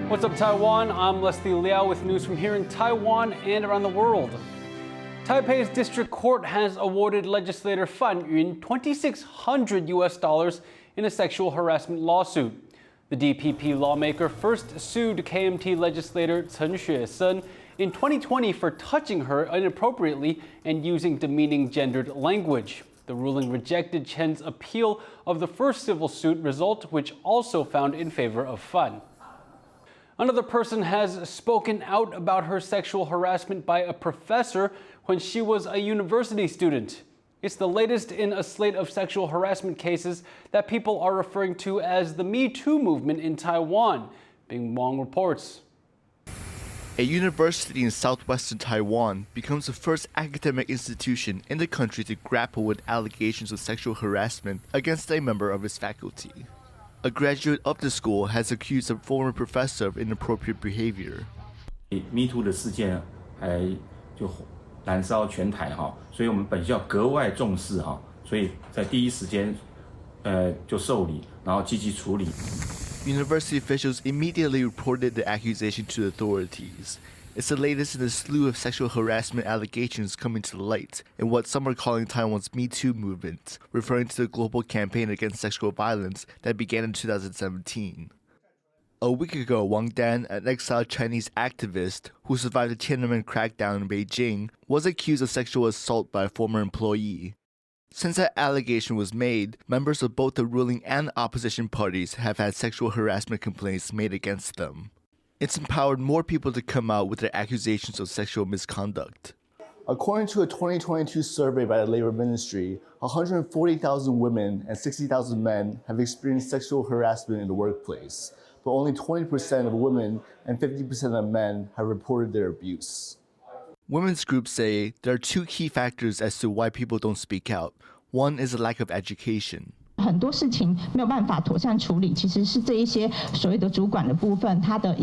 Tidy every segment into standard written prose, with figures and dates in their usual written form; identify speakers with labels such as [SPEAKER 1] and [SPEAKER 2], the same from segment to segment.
[SPEAKER 1] What's up, Taiwan? I'm Liao with news from here in Taiwan and around the world. Taipei's district court has awarded legislator Fan Yun $2,600 in a sexual harassment lawsuit. The DPP lawmaker first sued KMT legislator Chen Xuesen in 2020 for touching her inappropriately and using demeaning gendered language. The ruling rejected Chen's appeal of the first civil suit result, which also found in favor of Fan. Another person has spoken out about her sexual harassment by a professor when she was a university student. It's the latest in a slate of sexual harassment cases that people are referring to as the Me Too movement in Taiwan. Bing Wong reports.
[SPEAKER 2] A university in southwestern Taiwan becomes the first academic institution in the country to grapple with allegations of sexual harassment against a member of its faculty. A graduate of the school has accused a former professor of inappropriate behavior.
[SPEAKER 3] Me Too 的事件还就燃烧全台哈，所以我们本校格外重视哈，所以在第一时间就受理，然后积极处理。
[SPEAKER 2] University officials immediately reported the accusation to authorities. It's the latest in a slew of sexual harassment allegations coming to light in what some are calling Taiwan's Me Too movement, referring to the global campaign against sexual violence that began in 2017. A week ago, Wang Dan, an exiled Chinese activist who survived the Tiananmen crackdown in Beijing, was accused of sexual assault by a former employee. Since that allegation was made, members of both the ruling and opposition parties have had sexual harassment complaints made against them. It's empowered more people to come out with their accusations of sexual misconduct. According to a 2022 survey by the Labor Ministry, 140,000 women and 60,000 men have experienced sexual harassment in the workplace, but only 20% of women and 50% of men have reported their abuse. Women's groups say there are two key factors as to why people don't speak out. One is a lack of education.
[SPEAKER 4] 很多事情没有办法妥善处理，其实是这一些所谓的主管的部分，他的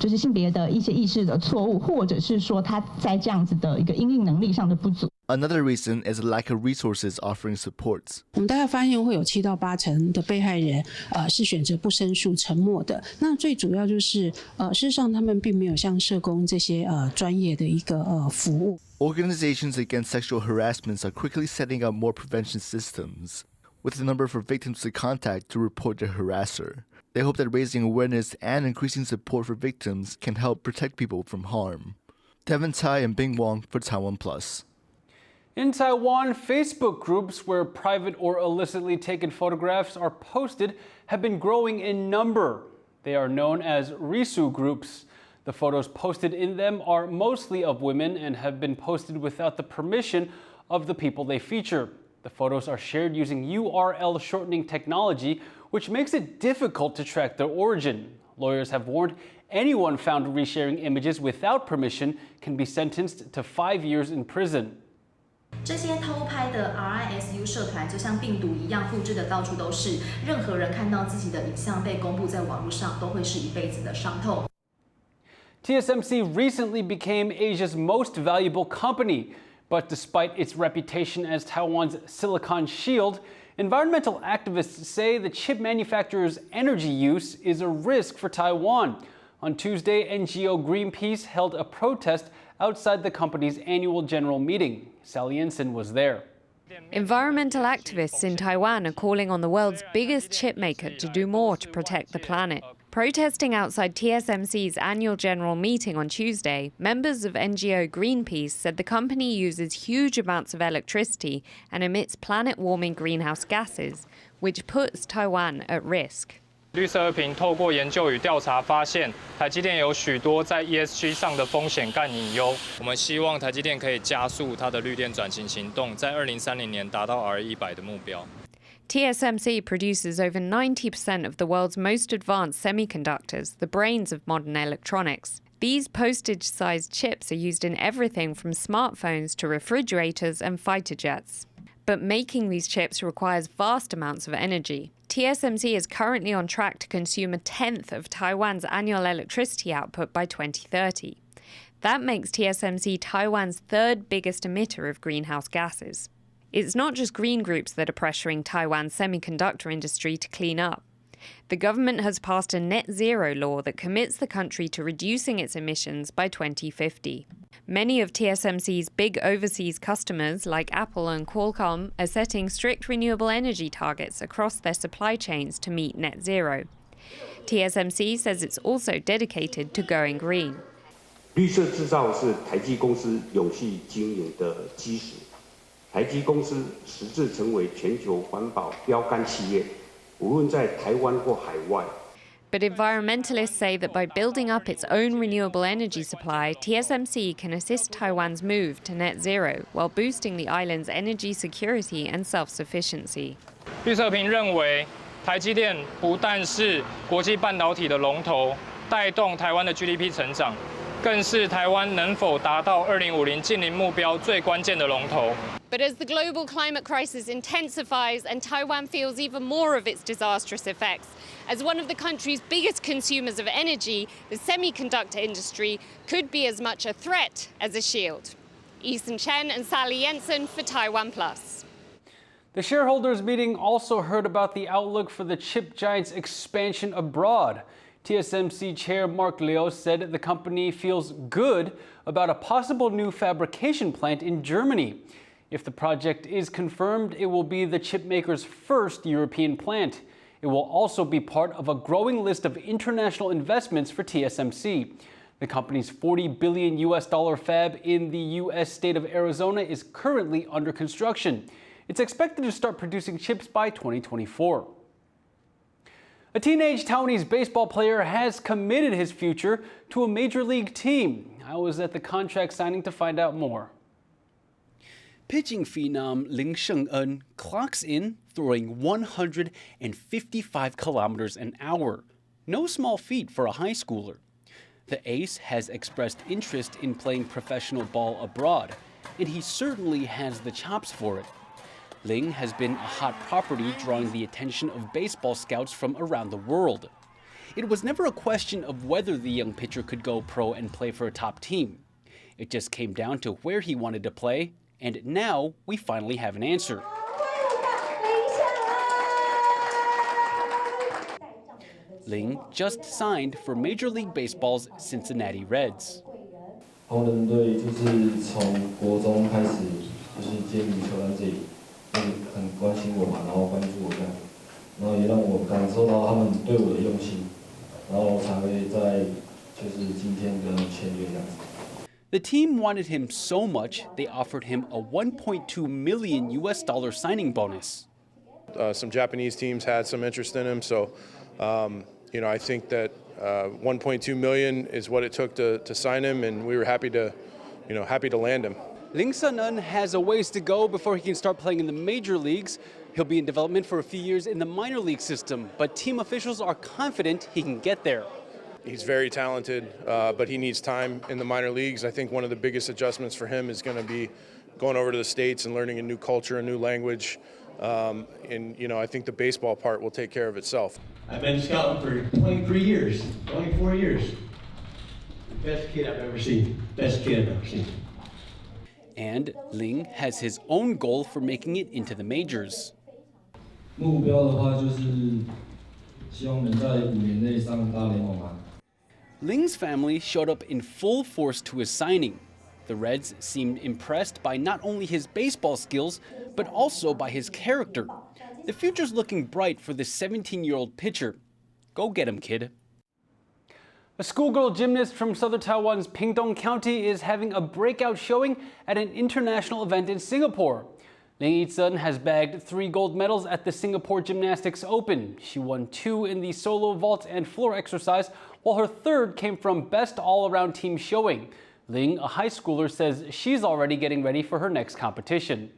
[SPEAKER 4] 就是性别的一些意识的错误，或者是说他在这样子的一个因应能力上的不足。
[SPEAKER 2] Another reason is a lack of resources offering supports.
[SPEAKER 5] 我们大概发现会有7到8成的被害人是选择不申诉、沉默的。那最主要就是事实上他们并没有像社工这些专业的一个服务。
[SPEAKER 2] Organizations against sexual harassments are quickly setting up more prevention systems, with the number for victims to contact to report their harasser. They hope that raising awareness and increasing support for victims can help protect people from harm. Devin Tai and Bing Wong for TaiwanPlus.
[SPEAKER 1] In Taiwan, Facebook groups where private or illicitly taken photographs are posted have been growing in number. They are known as risu groups. The photos posted in them are mostly of women and have been posted without the permission of the people they feature. The photos are shared using URL shortening technology, which makes it difficult to track their origin. Lawyers have warned anyone found resharing images without permission can be sentenced to 5 years in prison.
[SPEAKER 6] 这些偷拍的 RISU 社团就像病毒一样复制的到处都是，任何人看到自己的影像被公布在网络上，都会是一辈子的伤痛。
[SPEAKER 1] TSMC recently became Asia's most valuable company, but despite its reputation as Taiwan's Silicon Shield, environmental activists say the chip manufacturer's energy use is a risk for Taiwan. On Tuesday, NGO Greenpeace held a protest outside the company's annual general meeting. Sally Ensign was there.
[SPEAKER 7] Environmental activists in Taiwan are calling on the world's biggest chip maker to do more to protect the planet. Protesting outside TSMC's annual general meeting on Tuesday, members of NGO Greenpeace said the company uses huge amounts of electricity and emits planet-warming greenhouse gases, which puts Taiwan at risk.
[SPEAKER 8] 绿色和平透过研究与调查发现，台积电有许多在 ESG 上的风险和隐忧。我们希望台积电可以加速它的绿电转型行动，在2030年达到 RE100 的目标。
[SPEAKER 7] TSMC produces over 90% of the world's most advanced semiconductors, the brains of modern electronics. These postage-sized chips are used in everything from smartphones to refrigerators and fighter jets. But making these chips requires vast amounts of energy. TSMC is currently on track to consume a tenth of Taiwan's annual electricity output by 2030. That makes TSMC Taiwan's third biggest emitter of greenhouse gases. It's not just green groups that are pressuring Taiwan's semiconductor industry to clean up. The government has passed a net zero law that commits the country to reducing its emissions by 2050. Many of TSMC's big overseas customers, like Apple and Qualcomm, are setting strict renewable energy targets across their supply chains to meet net zero. TSMC says it's also dedicated to going green.
[SPEAKER 9] 绿色制造是台积公司永续经营的基石。台积公司实质成为全球环保标杆企业，无论在台湾或海外。
[SPEAKER 7] But environmentalists say that by building up its own renewable energy supply, TSMC can assist Taiwan's move to net zero while boosting the island's energy security and self-sufficiency.
[SPEAKER 8] 绿色评认为，台积电不但是国际半导体的龙头，带动台湾的 GDP 成长，更是台湾能否达到2050净零目标最关键的龙头。
[SPEAKER 10] But as the global climate crisis intensifies and Taiwan feels even more of its disastrous effects, as one of the country's biggest consumers of energy, the semiconductor industry could be as much a threat as a shield. Ethan Chen and Sally Jensen for TaiwanPlus.
[SPEAKER 1] The shareholders meeting also heard about the outlook for the chip giant's expansion abroad. TSMC chair Mark Liao said the company feels good about a possible new fabrication plant in Germany. If the project is confirmed, it will be the chipmaker's first European plant. It will also be part of a growing list of international investments for TSMC. The company's $40 billion fab in the U.S. state of Arizona is currently under construction. It's expected to start producing chips by 2024. A teenage Taiwanese baseball player has committed his future to a major league team. I was at the contract signing to find out more. Pitching phenom Ling Sheng-en clocks in throwing 155 kilometers an hour. No small feat for a high schooler. The ace has expressed interest in playing professional ball abroad, and he certainly has the chops for it. Ling has been a hot property, drawing the attention of baseball scouts from around the world. It was never a question of whether the young pitcher could go pro and play for a top team. It just came down to where he wanted to play, and now we finally have an answer. Ling just signed for Major League Baseball's Cincinnati Reds.
[SPEAKER 11] 红人队就是从国中开始就是接触球篮这里，很关心我嘛，然后关注我这样，然后也让我感受到他们对我的用心，然后才会在就是今天跟签约这样子。
[SPEAKER 1] The team wanted him so much, they offered him a $1.2 million signing bonus.
[SPEAKER 12] Some Japanese teams had some interest in him, so I think that 1.2 million is what it took to sign him, and we were happy to land him.
[SPEAKER 1] Ling Sheng-en has a ways to go before he can start playing in the major leagues. He'll be in development for a few years in the minor league system, but team officials are confident he can get there.
[SPEAKER 12] He's very talented, but he needs time in the minor leagues. I think one of the biggest adjustments for him is going to be going over to the States and learning a new culture, a new language. I think the baseball part will take care of itself.
[SPEAKER 13] I've been scouting for 23 years, 24 years. Best kid I've ever seen. Best kid I've ever seen.
[SPEAKER 1] And Ling has his own goal for making it into the majors.
[SPEAKER 11] 目标的话就是希望能在5年内上大联盟啊。
[SPEAKER 1] Ling's family showed up in full force to his signing. The Reds seemed impressed by not only his baseball skills, but also by his character. The future's looking bright for this 17-year-old pitcher. Go get him, kid. A schoolgirl gymnast from southern Taiwan's Pingtung County is having a breakout showing at an international event in Singapore. Ling Yi-sun has bagged 3 gold medals at the Singapore Gymnastics Open. She won 2 in the solo vault and floor exercise, while her 3rd came from best all-around team showing. Ling, a high schooler, says she's already getting ready for her next competition.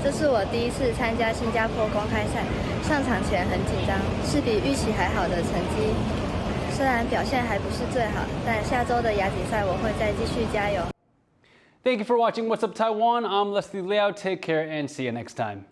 [SPEAKER 14] 这是我第一次参加新加坡公开赛，上场前很紧张，是比预期还好的成绩。虽然表现还不是最好，但下周的亚锦赛我会再继续加油。
[SPEAKER 1] Thank you for watching What's Up Taiwan. I'm Liao. Take care and see you next time.